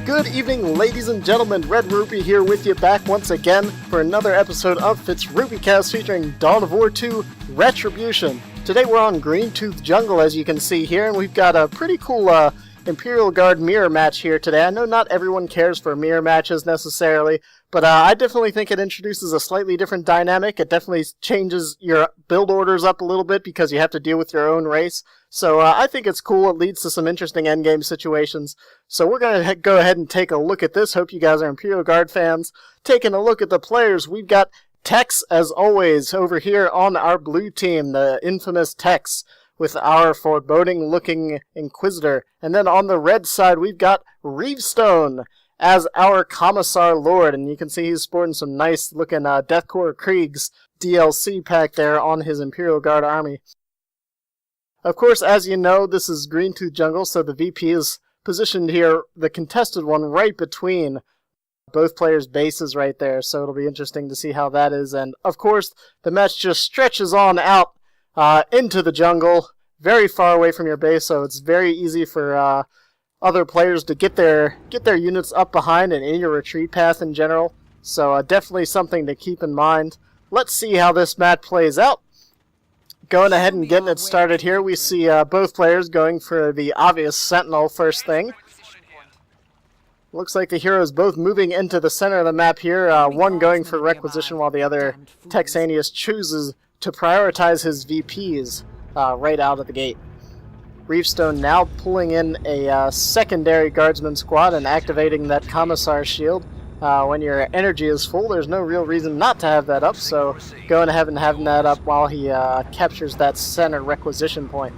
Good evening, ladies and gentlemen. Red-Rupee here with you back once again for another episode of Retribution Cast featuring Dawn of War 2 Retribution. Today we're on Green Tooth Jungle, as you can see here, and we've got a pretty cool Imperial Guard mirror match here today. I know not everyone cares for mirror matches necessarily, but I definitely think it introduces a slightly different dynamic. It definitely changes your build orders up a little bit because you have to deal with your own race. So I think it's cool. It leads to some interesting endgame situations. So we're going to go ahead and take a look at this. Hope you guys are Imperial Guard fans. Taking a look at the players, we've got Tex, as always, over here on our blue team, the infamous Tex, with our foreboding-looking Inquisitor. And then on the red side, we've got Reevestone as our Commissar Lord. And you can see he's sporting some nice-looking Deathcore Kriegs DLC pack there on his Imperial Guard army. Of course, as you know, this is Green Tooth Jungle, so the VP is positioned here, the contested one, right between both players' bases right there, so it'll be interesting to see how that is. And, of course, the match just stretches on out into the jungle, very far away from your base, so it's very easy for other players to get their units up behind and in your retreat path in general. So definitely something to keep in mind. Let's see how this match plays out. Going ahead and getting it started here, we see both players going for the obvious Sentinel first thing. Looks like the heroes both moving into the center of the map here, one going for Requisition while the other, Texaneous, chooses to prioritize his VPs right out of the gate. Reevestone now pulling in a secondary guardsman squad and activating that Commissar shield. When your energy is full, there's no real reason not to have that up, so going ahead and having that up while he captures that center requisition point.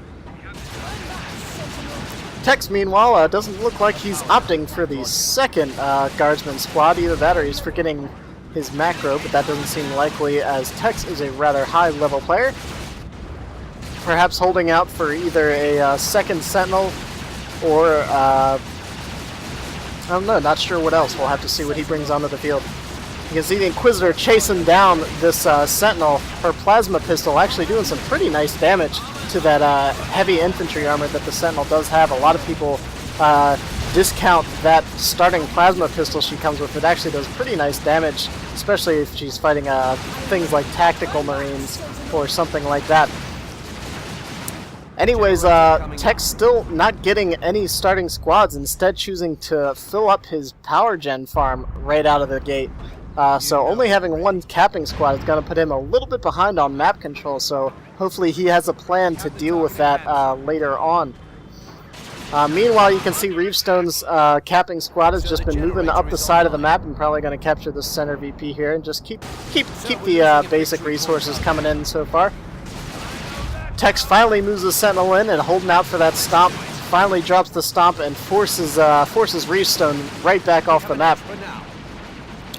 Tex, meanwhile, doesn't look like he's opting for the second guardsman squad. Either that or he's forgetting his macro, but that doesn't seem likely as Tex is a rather high-level player. Perhaps holding out for either a second Sentinel or I don't know, not sure what else. We'll have to see what he brings onto the field. You can see the Inquisitor chasing down this Sentinel. Her plasma pistol actually doing some pretty nice damage to that heavy infantry armor that the Sentinel does have. A lot of people discount that starting plasma pistol she comes with. It actually does pretty nice damage, especially if she's fighting things like tactical marines or something like that. Anyways, Tex still not getting any starting squads, instead choosing to fill up his power gen farm right out of the gate. So only having one capping squad is going to put him a little bit behind on map control, so hopefully he has a plan to deal with that later on. Meanwhile, you can see Reevestone's capping squad has just been moving up the side of the map and probably going to capture the center VP here and just keep the basic resources coming in so far. Tex finally moves the Sentinel in and holding out for that stomp. Finally drops the stomp and forces Reevestone right back off the map.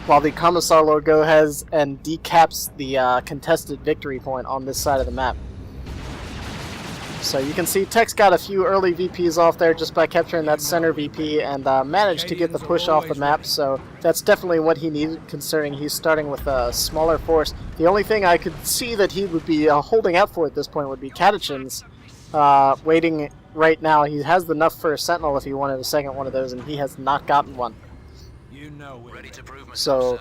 While the Commissar Lord goes ahead and decaps the contested victory point on this side of the map. So you can see Tex got a few early VPs off there just by capturing that center VP and managed to get the push off the map, so that's definitely what he needed considering he's starting with a smaller force. The only thing I could see that he would be holding out for at this point would be Catechins waiting right now. He has enough for a Sentinel if he wanted a second one of those, and he has not gotten one. So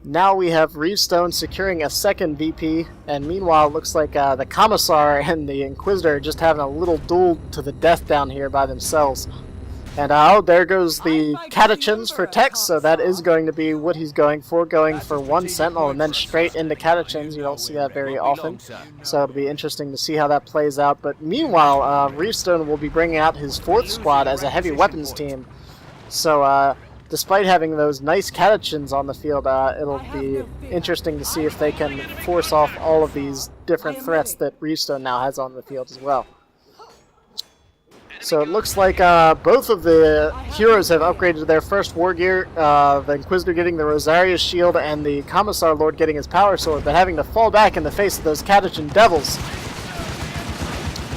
now we have Reevestone securing a second VP, and meanwhile it looks like the Commissar and the Inquisitor are just having a little duel to the death down here by themselves. And oh, there goes the Catechins for Tex, so that is going to be what he's going for one Sentinel and then straight into Catechins. You don't see that very often, so it'll be interesting to see how that plays out. But meanwhile, Reevestone will be bringing out his fourth squad as a heavy weapons team. So despite having those nice Catechins on the field, it'll be interesting to see if they can force off all of these different threats that Reevestone now has on the field as well. So it looks like both of the heroes have upgraded their first war gear, the Inquisitor getting the Rosaria's shield and the Commissar Lord getting his power sword, but having to fall back in the face of those Catechin devils.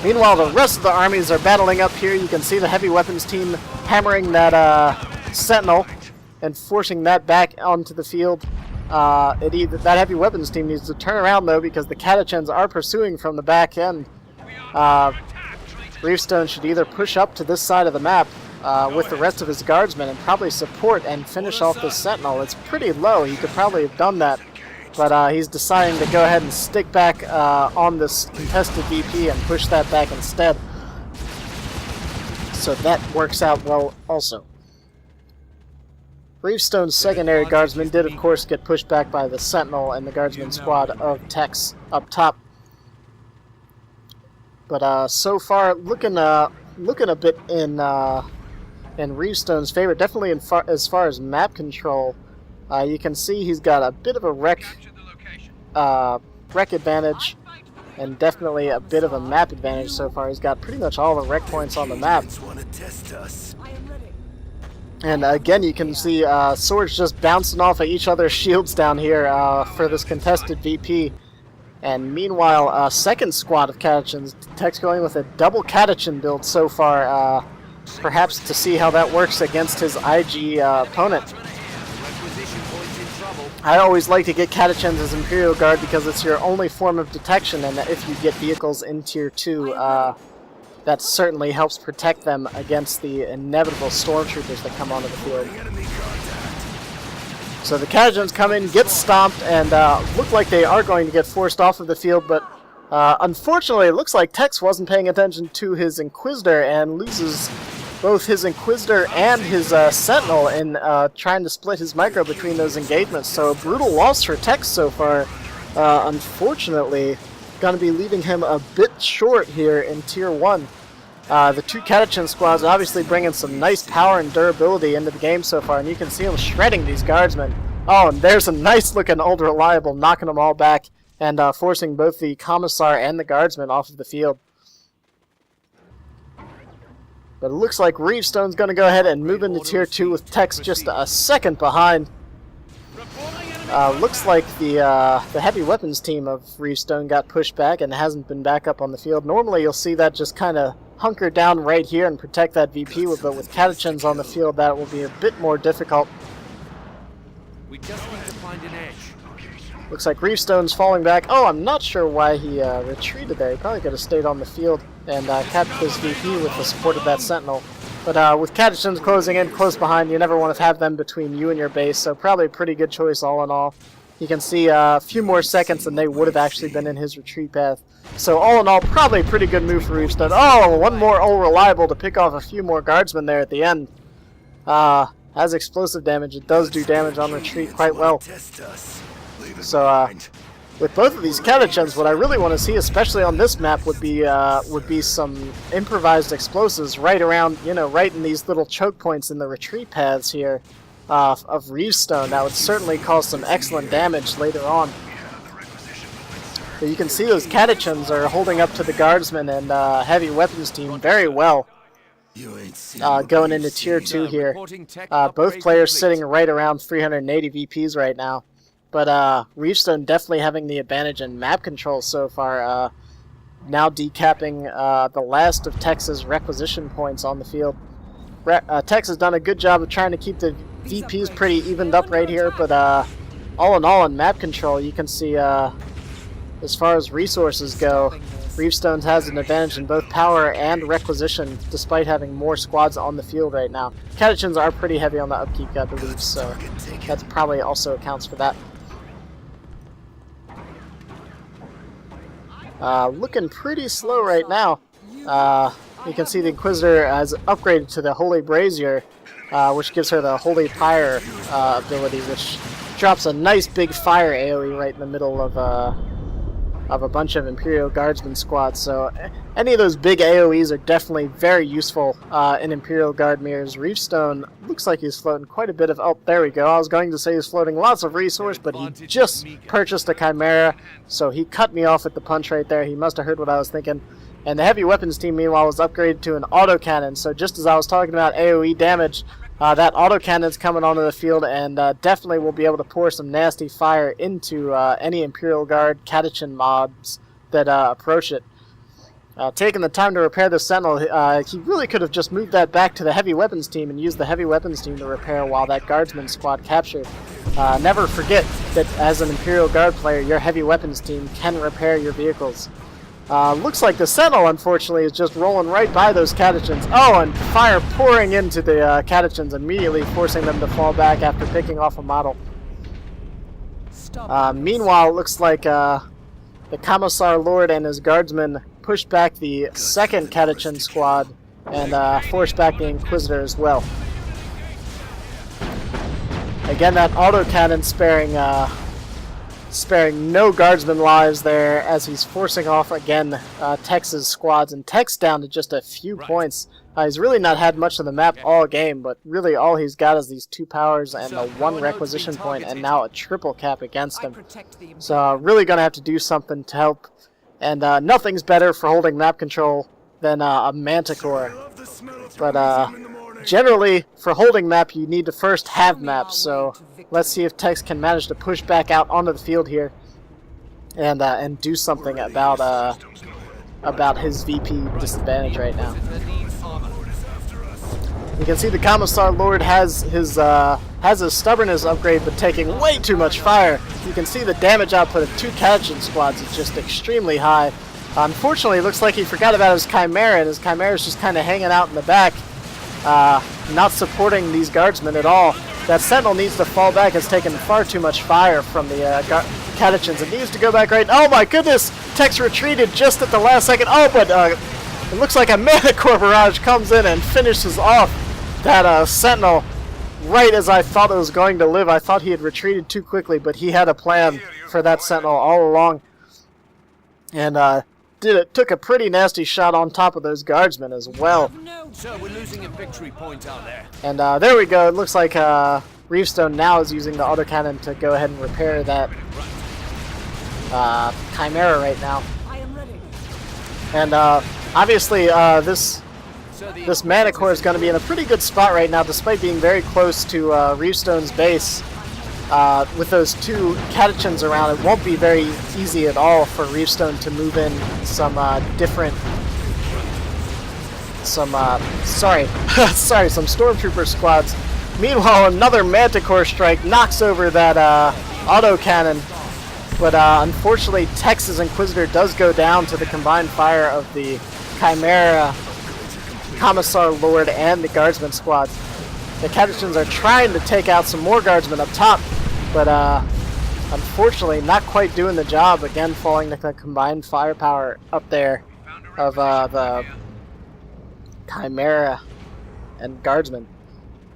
Meanwhile, the rest of the armies are battling up here. You can see the heavy weapons team hammering that Sentinel and forcing that back onto the field. That heavy weapons team needs to turn around though because the Catechins are pursuing from the back end. Reevestone should either push up to this side of the map with the rest of his guardsmen and probably support and finish off this sentinel. It's pretty low. He could probably have done that, but he's deciding to go ahead and stick back on this contested VP and push that back instead. So that works out well also. Reevestone's secondary guardsman did, of course, get pushed back by the sentinel and the guardsman squad of Tex up top. But so far, looking a bit in Reevestone's favor. Definitely as far as map control, you can see he's got a bit of a wreck advantage, and definitely a bit of a map advantage so far. He's got pretty much all the wreck points on the map. And again, you can see swords just bouncing off of each other's shields down here for this contested VP. And meanwhile, second squad of catechins, Tex going with a double catechin build so far, perhaps to see how that works against his IG opponent. I always like to get catechins as Imperial Guard because it's your only form of detection, and if you get vehicles in Tier 2, that certainly helps protect them against the inevitable stormtroopers that come onto the field. So the catechins come in, get stomped, and look like they are going to get forced off of the field, but unfortunately it looks like Tex wasn't paying attention to his Inquisitor and loses both his Inquisitor and his Sentinel in trying to split his micro between those engagements. So a brutal loss for Tex so far, unfortunately, going to be leaving him a bit short here in Tier 1. The two catechin squads obviously bringing some nice power and durability into the game so far, and you can see them shredding these guardsmen. Oh, and there's a nice looking Old Reliable knocking them all back and forcing both the Commissar and the guardsmen off of the field. But it looks like Reevestone's going to go ahead and move into Tier 2 with Tex just a second behind. Looks like the heavy weapons team of Reevestone got pushed back and hasn't been back up on the field. Normally you'll see that just kind of hunker down right here and protect that VP, but with catechins on the field that will be a bit more difficult. We just need to find an edge. Looks like Reevestone's falling back. Oh, I'm not sure why he retreated there. He probably could have stayed on the field and kept his VP with the support of that Sentinel. But with catechins closing in close behind, you never want to have them between you and your base, so probably a pretty good choice all in all. You can see a few more seconds and they would have actually been in his retreat path. So all in all, probably a pretty good move for Reevestone. Oh, one more Old Reliable to pick off a few more guardsmen there at the end. Has explosive damage. It does do damage on retreat quite well. So with both of these catechins, what I really want to see, especially on this map, would be some improvised explosives right around, right in these little choke points in the retreat paths here of Reevestone. That would certainly cause some excellent damage later on. But you can see those catechins are holding up to the guardsmen and heavy weapons team very well. Going into Tier 2 here. Both players sitting right around 380 VPs right now. But Reevestone definitely having the advantage in map control so far, now decapping the last of Tex's requisition points on the field. Tex has done a good job of trying to keep the VPs pretty evened up right here, but all in all in map control, you can see as far as resources go, Reevestone has an advantage in both power and requisition, despite having more squads on the field right now. Catechins are pretty heavy on the upkeep, I believe, so that probably also accounts for that. Looking pretty slow right now. You can see the Inquisitor has upgraded to the Holy Brazier, which gives her the Holy Pyre ability, which drops a nice big fire AoE right in the middle of a bunch of Imperial Guardsmen squads. So any of those big AoEs are definitely very useful in Imperial Guard mirrors. Reevestone looks like he's floating quite a bit of... Oh, there we go. I was going to say he's floating lots of resource, but he just purchased a Chimera, so he cut me off at the punch right there. He must have heard what I was thinking. And the heavy weapons team, meanwhile, was upgraded to an autocannon. So just as I was talking about AoE damage, that autocannon's coming onto the field and definitely will be able to pour some nasty fire into any Imperial Guard catechin mobs that approach it. Taking the time to repair the Sentinel, he really could have just moved that back to the heavy weapons team and used the heavy weapons team to repair while that guardsman squad captured. Never forget that as an Imperial Guard player, your heavy weapons team can repair your vehicles. Looks like the Sentinel, unfortunately, is just rolling right by those catechins. Oh, and fire pouring into the catechins, immediately forcing them to fall back after picking off a model. Meanwhile, it looks like the Commissar Lord and his guardsmen pushed back the second catechin squad and forced back the Inquisitor as well. Again, that autocannon sparing no guardsman lives there as he's forcing off again Tex's squads, and Tex down to just a few points. He's really not had much of the map all game, but really all he's got is these 2 powers and the 1 requisition point, and now a triple cap against him. So really gonna have to do something to help, and nothing's better for holding map control than a Manticore. But generally, for holding map, you need to first have maps, so let's see if Tex can manage to push back out onto the field here and do something about his VP disadvantage right now. You can see the Commissar Lord has his stubbornness upgrade, but taking way too much fire. You can see the damage output of 2 catechin squads is just extremely high. Unfortunately, it looks like he forgot about his Chimera, and his Chimera is just kind of hanging out in the back, not supporting these guardsmen at all. That Sentinel needs to fall back. It's taken far too much fire from the catechins. It needs to go back right. Oh my goodness! Tex retreated just at the last second. Oh, but it looks like a Manticore barrage comes in and finishes off that Sentinel right as I thought it was going to live. I thought he had retreated too quickly, but he had a plan for that Sentinel all along. And took a pretty nasty shot on top of those guardsmen as well. So we're losing a victory point out there. And there we go. It looks like Reevestone now is using the autocannon to go ahead and repair that Chimera right now. And obviously this Manticore is going to be in a pretty good spot right now, despite being very close to Reevestone's base. With those 2 catechins around, it won't be very easy at all for Reevestone to move in some some Stormtrooper squads. Meanwhile, another Manticore strike knocks over that autocannon, but unfortunately Tex's Inquisitor does go down to the combined fire of the Chimera, Commissar Lord, and the Guardsman squads. The catechins are trying to take out some more guardsmen up top, but unfortunately not quite doing the job, again falling to the combined firepower up there of the Chimera and Guardsmen.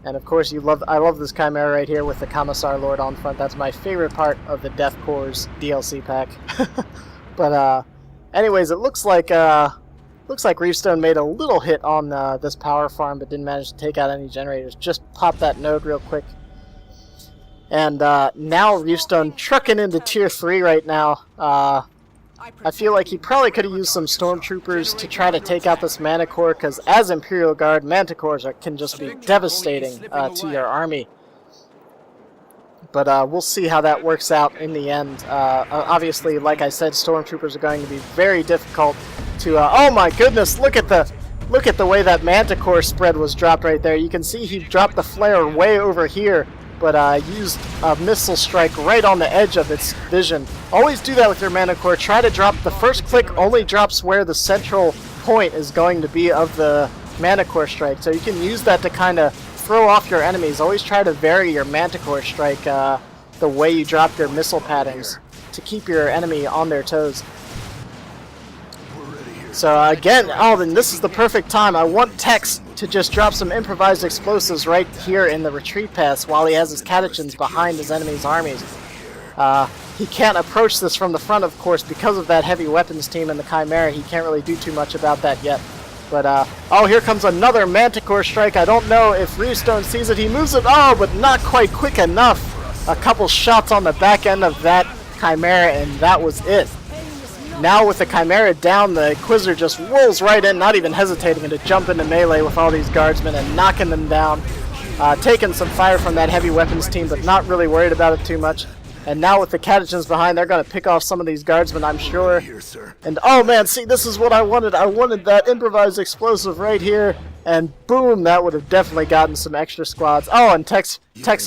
And of course I love this Chimera right here with the Commissar Lord on front. That's my favorite part of the Death Corps DLC pack. But anyways, it looks like Reevestone made a little hit on this power farm, but didn't manage to take out any generators. Just pop that node real quick. And now Reevestone trucking into Tier 3 right now. I feel like he probably could have used some Stormtroopers to try to take out this Manticore, because as Imperial Guard, Manticores can just be devastating to your army. But we'll see how that works out in the end. Obviously, like I said, Stormtroopers are going to be very difficult to... oh my goodness, look at the way that Manticore spread was dropped right there. You can see he dropped the flare way over here, but used a missile strike right on the edge of its vision. Always do that with your Manticore. Try to drop... the first click only drops where the central point is going to be of the Manticore strike, so you can use that to kind of throw off your enemies. Always try to vary your Manticore strike the way you drop your missile patterns to keep your enemy on their toes. So again, then this is the perfect time. I want Tex to just drop some improvised explosives right here in the retreat pass while he has his catechins behind his enemy's armies. He can't approach this from the front, of course, because of that heavy weapons team and the Chimera. He can't really do too much about that yet. But, oh, here comes another Manticore strike. I don't know if Reevestone sees it. He moves it, oh, but not quite quick enough. A couple shots on the back end of that Chimera, and that was it. Now with the Chimera down, the Inquisitor just rolls right in, not even hesitating to jump into melee with all these guardsmen and knocking them down. Taking some fire from that heavy weapons team, but not really worried about it too much. And now with the catechins behind, they're going to pick off some of these guardsmen, I'm sure. And oh man, see, this is what I wanted. I wanted that improvised explosive right here. And boom, that would have definitely gotten some extra squads. Oh, and Tex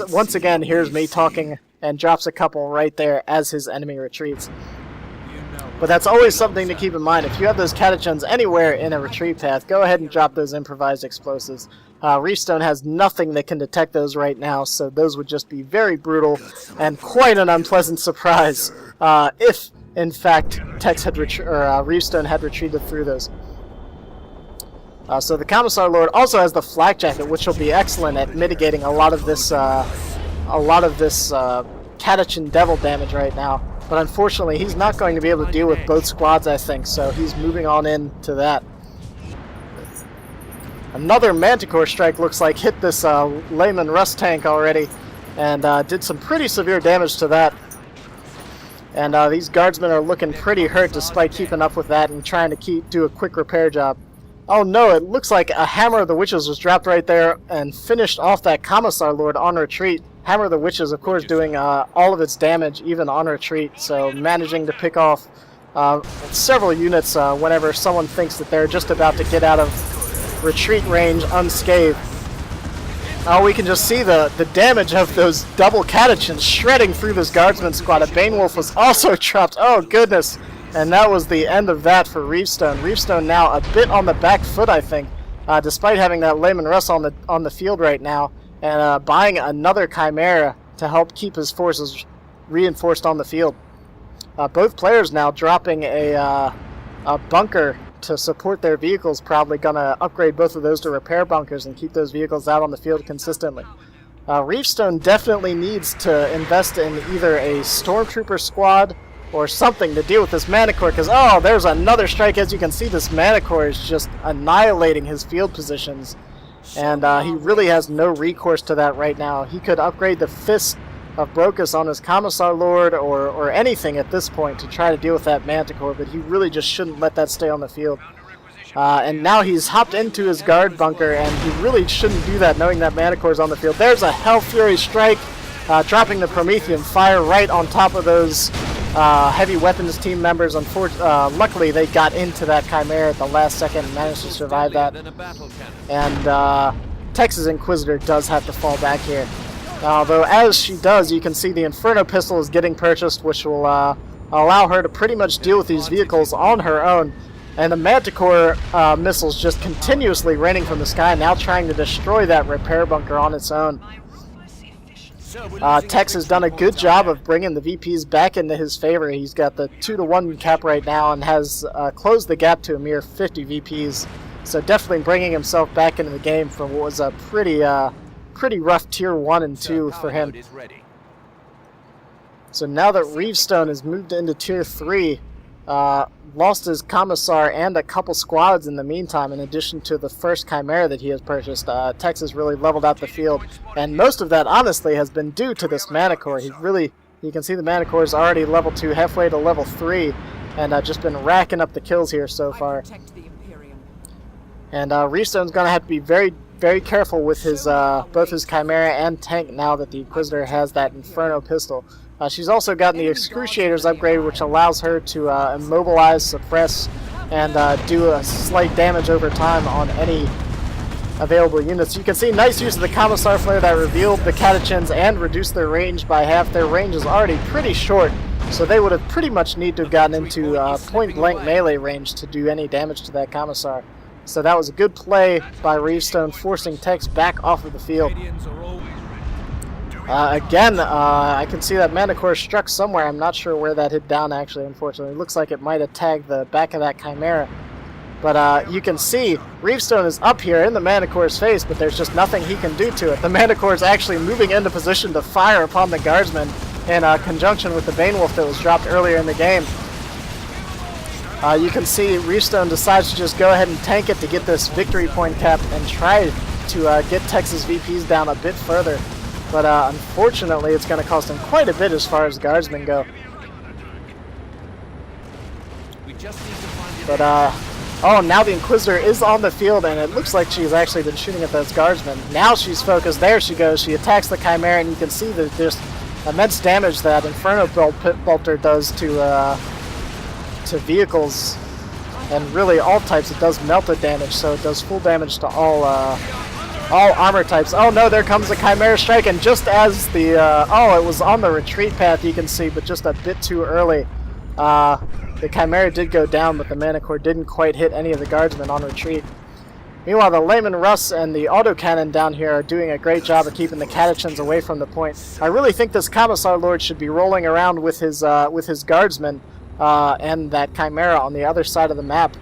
once again hears me talking and drops a couple right there as his enemy retreats. But that's always something to keep in mind. If you have those catechins anywhere in a retreat path, go ahead and drop those improvised explosives. Reevestone has nothing that can detect those right now, so those would just be very brutal and quite an unpleasant surprise if, in fact, Reevestone had retreated through those. So the Commissar Lord also has the Flak Jacket, which will be excellent at mitigating a lot of this Catechin Devil damage right now. But unfortunately, he's not going to be able to deal with both squads, I think, so he's moving on into that. Another Manticore strike looks like hit this Layman Rust tank already, and did some pretty severe damage to that. And these guardsmen are looking pretty hurt despite keeping up with that and trying to do a quick repair job. Oh no, it looks like a Hammer of the Witches was dropped right there and finished off that Commissar Lord on retreat. Hammer of the Witches, of course, doing all of its damage even on retreat, so managing to pick off several units whenever someone thinks that they're just about to get out of retreat range unscathed. Oh, we can just see the damage of those double catechins shredding through this guardsman squad. A Banewolf was also dropped. Oh, goodness. And that was the end of that for Reevestone. Reevestone now a bit on the back foot, I think, despite having that Layman Russ on the field right now, and buying another Chimera to help keep his forces reinforced on the field. Both players now dropping a bunker to support their vehicles, probably going to upgrade both of those to repair bunkers and keep those vehicles out on the field consistently. Reevestone definitely needs to invest in either a Stormtrooper squad or something to deal with this Manticore, because, oh, there's another strike. As you can see, this Manticore is just annihilating his field positions, and he really has no recourse to that right now. He could upgrade the Fist of Brocus on his Commissar Lord or anything at this point to try to deal with that Manticore, but he really just shouldn't let that stay on the field. And now he's hopped into his guard bunker, and he really shouldn't do that knowing that Manticore's on the field. There's a Hell Fury strike, dropping the Promethean fire right on top of those heavy weapons team members. Luckily, they got into that Chimera at the last second and managed to survive that. And Texas Inquisitor does have to fall back here. Though as she does, you can see the Inferno pistol is getting purchased, which will allow her to pretty much deal with these vehicles on her own. And the Manticore missiles just continuously raining from the sky, now trying to destroy that repair bunker on its own. Tex has done a good job of bringing the VPs back into his favor. He's got the 2-to-1 cap right now and has closed the gap to a mere 50 VPs. So definitely bringing himself back into the game from what was a pretty rough tier 1 and 2 for him. So now that Reevestone has moved into tier 3, lost his Commissar and a couple squads in the meantime, in addition to the first Chimera that he has purchased. Tex has really leveled out the field, and most of that, honestly, has been due to this Manticore. You can see the Manticore is already level 2, halfway to level 3, and just been racking up the kills here so far. And Reevestone's going to have to be very, very careful with his both his Chimera and tank now that the Inquisitor has that Inferno pistol. She's also gotten the Excruciators upgrade, which allows her to immobilize, suppress, and do a slight damage over time on any available units. You can see nice use of the Commissar Flare that revealed the Catechins and reduced their range by half. Their range is already pretty short, so they would have pretty much need to have gotten into point-blank melee range to do any damage to that Commissar. So that was a good play by Reevestone, forcing Tex back off of the field. Again, I can see that Manticore struck somewhere. I'm not sure where that hit down, actually, unfortunately. It looks like it might have tagged the back of that Chimera. But you can see Reevestone is up here in the Manticore's face, but there's just nothing he can do to it. The Manticore is actually moving into position to fire upon the Guardsmen in conjunction with the Banewolf that was dropped earlier in the game. You can see Reevestone decides to just go ahead and tank it to get this victory point cap and try to get Texas VPs down a bit further. But unfortunately, it's going to cost him quite a bit as far as Guardsmen go. But, oh, now the Inquisitor is on the field, and it looks like she's actually been shooting at those Guardsmen. Now she's focused. There she goes. She attacks the Chimera, and you can see that there's immense damage that Inferno Bolter does to vehicles, and really all types. It does melted damage, so it does full damage to all armor types. Oh no, there comes the Chimera strike, and just as the oh, it was on the retreat path, you can see, but just a bit too early. The Chimera did go down, but the Manticore didn't quite hit any of the guardsmen on retreat. Meanwhile, the Lehman Russ and the autocannon down here are doing a great job of keeping the Catechins away from the point. I really think this Commissar Lord should be rolling around with his guardsmen and that Chimera on the other side of the map.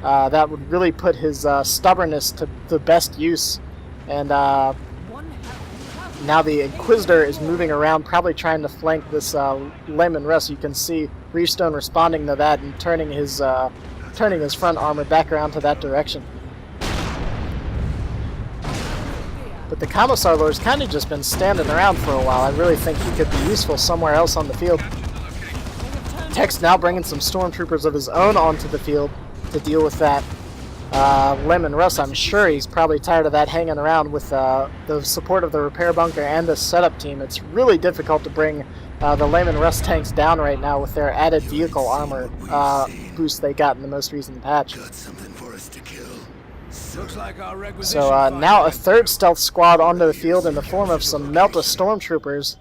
That would really put his stubbornness to the best use. And now the Inquisitor is moving around, probably trying to flank this Lehman Russ. You can see Reevestone responding to that and turning his front armor back around to that direction. But the Commissar Lord's kind of just been standing around for a while. I really think he could be useful somewhere else on the field. Tex now bringing some stormtroopers of his own onto the field to deal with that. Lehman Russ, I'm sure he's probably tired of that hanging around with the support of the repair bunker and the setup team. It's really difficult to bring the Lehman Russ tanks down right now with their added vehicle armor boost they got in the most recent patch. So now a third stealth squad onto the field in the form of some Melta stormtroopers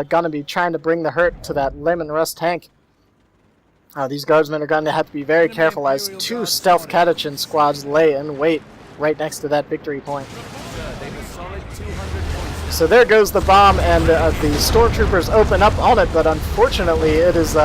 gonna be trying to bring the hurt to that Lehman Russ tank. These guardsmen are going to have to be very careful as two stealth Catechin squads lay in wait right next to that victory point. So there goes the bomb, and the stormtroopers open up on it, but unfortunately it is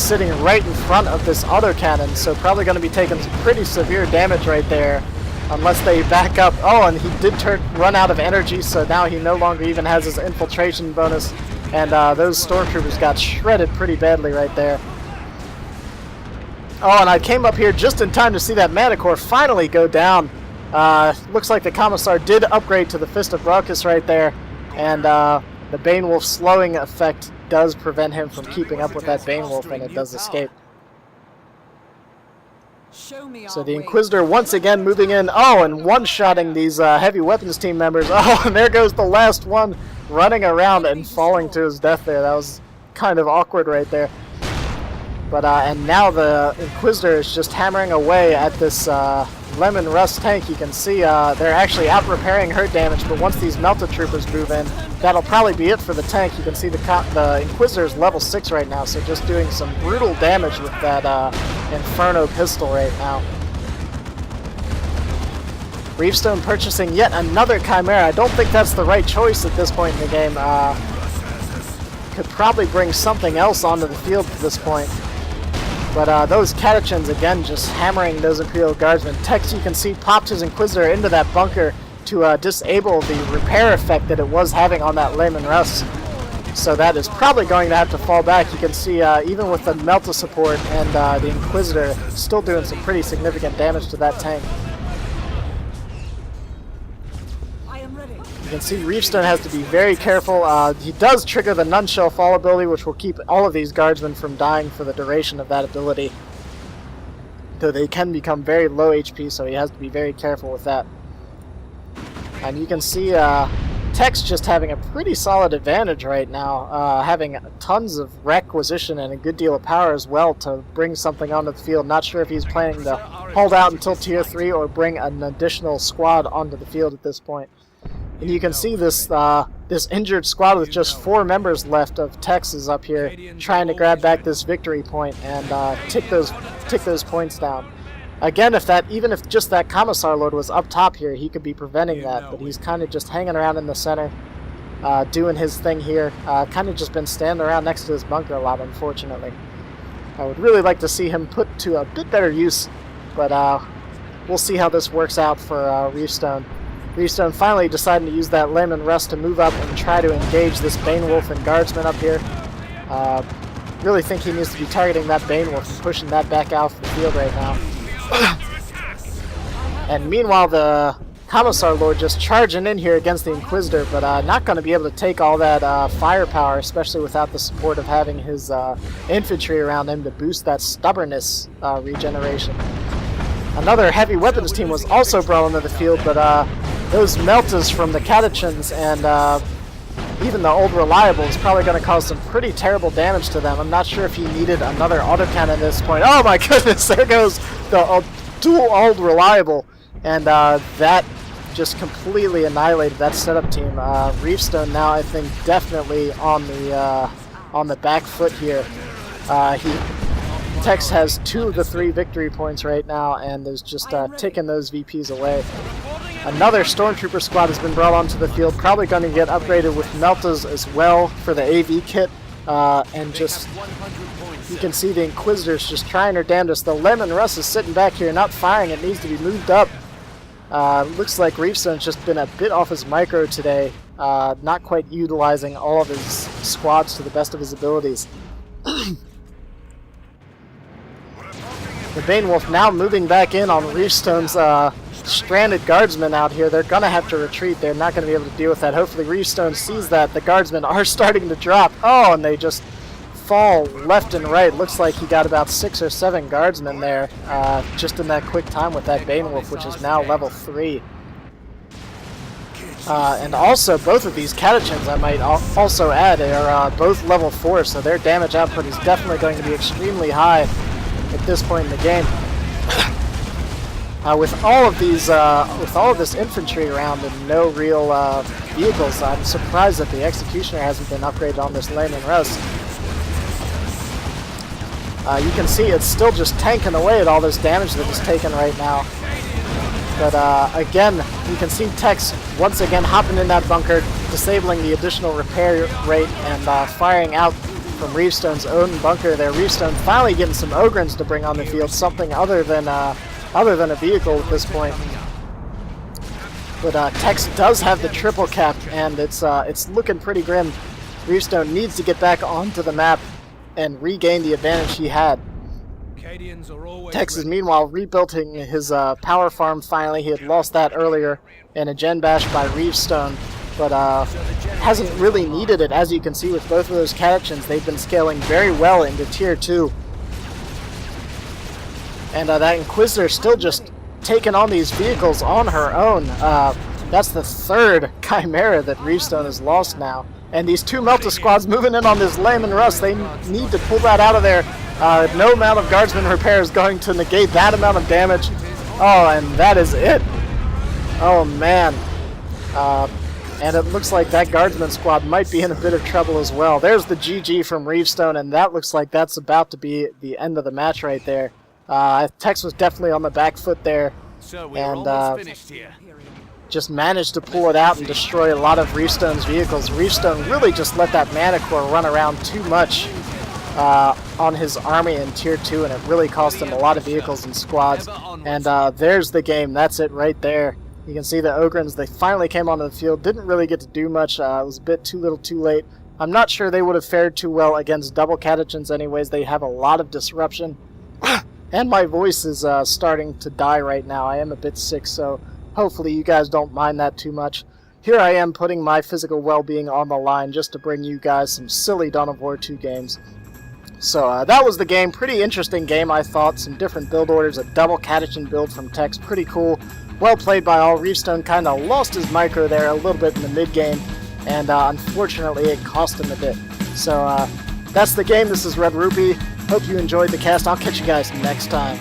sitting right in front of this autocannon, so probably going to be taking some pretty severe damage right there unless they back up. Oh, and he did run out of energy, so now he no longer even has his infiltration bonus, and those stormtroopers got shredded pretty badly right there. Oh, and I came up here just in time to see that Manticore finally go down. Looks like the Commissar did upgrade to the Fist of Brachus right there, and the Bane Wolf slowing effect does prevent him from keeping up with that Bane Wolf, and it does escape. So the Inquisitor once again moving in. Oh, and one-shotting these heavy weapons team members. Oh, and there goes the last one running around and falling to his death there. That was kind of awkward right there. But and now the Inquisitor is just hammering away at this Lehman Russ tank. You can see they're actually out repairing hurt damage, but once these Melta troopers move in, that'll probably be it for the tank. You can see the Inquisitor is level 6 right now, so just doing some brutal damage with that Inferno pistol right now. Reevestone purchasing yet another Chimera. I don't think that's the right choice at this point in the game. Could probably bring something else onto the field at this point. But those Catechins, again, just hammering those Imperial Guardsmen. Tex, you can see, popped his Inquisitor into that bunker to disable the repair effect that it was having on that Lehman Russ. So that is probably going to have to fall back. You can see, even with the Melta support and the Inquisitor, still doing some pretty significant damage to that tank. You can see Reevestone has to be very careful. He does trigger the Nunshell Fall ability, which will keep all of these guardsmen from dying for the duration of that ability. Though they can become very low HP, so he has to be very careful with that. And you can see Tex just having a pretty solid advantage right now, having tons of requisition and a good deal of power as well to bring something onto the field. Not sure if he's planning to hold out until Tier 3 or bring an additional squad onto the field at this point. And you can see this this injured squad with just 4 members left of Texas up here trying to grab back this victory point and tick those points down. Again, even if just that Commissar Lord was up top here, he could be preventing that, but he's kind of just hanging around in the center, doing his thing here. Kind of just been standing around next to his bunker a lot, unfortunately. I would really like to see him put to a bit better use, but we'll see how this works out for Reevestone. Reevestone finally deciding to use that Lehman Russ to move up and try to engage this Bane Wolf and Guardsman up here. Really think he needs to be targeting that Bane Wolf and pushing that back out of the field right now. And meanwhile, the Commissar Lord just charging in here against the Inquisitor, but not going to be able to take all that firepower, especially without the support of having his infantry around him to boost that stubbornness regeneration. Another heavy weapons team was also brought into the field, but those Meltas from the Catechins and even the old Reliable is probably going to cause some pretty terrible damage to them. I'm not sure if he needed another autocannon at this point. Oh my goodness, there goes the dual old Reliable, and that just completely annihilated that setup team. Reevestone now, I think, definitely on the back foot here. Tex has 2 of the 3 victory points right now, and is just taking those VPs away. Another Stormtrooper squad has been brought onto the field, probably going to get upgraded with Meltas as well for the AV kit, and just, you can see the Inquisitors just trying her damnedest. The Lemon Russ is sitting back here, not firing, it needs to be moved up. Looks like Reevestone's just been a bit off his micro today, not quite utilizing all of his squads to the best of his abilities. The Bane Wolf now moving back in on Reevestone's stranded guardsmen out here. They're going to have to retreat. They're not going to be able to deal with that. Hopefully Reevestone sees that. The guardsmen are starting to drop. Oh, and they just fall left and right. Looks like he got about 6 or 7 guardsmen there just in that quick time with that Bane Wolf, which is now level 3. And also, both of these catechins, I might also add, are both level 4, so their damage output is definitely going to be extremely high at this point in the game. With all of these, with all of this infantry around and no real vehicles, I'm surprised that the Executioner hasn't been upgraded on this Layman Russ. You can see it's still just tanking away at all this damage that it's taken right now. But again, you can see Tex once again hopping in that bunker, disabling the additional repair rate, and firing out from Reevestone's own bunker there. Reevestone finally getting some Ogrins to bring on the field, something other than a vehicle at this point. But Tex does have the triple cap, and it's looking pretty grim. Reevestone needs to get back onto the map and regain the advantage he had. Tex is meanwhile rebuilding his power farm finally. He had lost that earlier in a gen bash by Reevestone, but hasn't really needed it. As you can see with both of those catechins, they've been scaling very well into tier 2. And that Inquisitor still just taking on these vehicles on her own. That's the 3rd Chimera that Reevestone has lost now. And these 2 Melta squads moving in on this Layman Russ, they need to pull that out of there. No amount of guardsman repair is going to negate that amount of damage. Oh, and that is it. Oh, man. And it looks like that guardsman squad might be in a bit of trouble as well. There's the GG from Reevestone, and that looks like that's about to be the end of the match right there. Tex was definitely on the back foot there, and just managed to pull it out and destroy a lot of Reevestone's vehicles. Reevestone really just let that Manticore run around too much on his army in tier 2, and it really cost him a lot of vehicles and squads. And there's the game. That's it right there. You can see the Ogrins, they finally came onto the field. Didn't really get to do much. It was a bit too little too late. I'm not sure they would have fared too well against double catechins anyways. They have a lot of disruption. And my voice is starting to die right now. I am a bit sick, so hopefully you guys don't mind that too much. Here I am putting my physical well-being on the line just to bring you guys some silly Dawn of War 2 games. So that was the game. Pretty interesting game, I thought. Some different build orders. A double catechin build from Tex. Pretty cool. Well played by all. Reevestone kind of lost his micro there a little bit in the mid-game, and unfortunately it cost him a bit. So that's the game. This is Red-Rupee. Hope you enjoyed the cast. I'll catch you guys next time.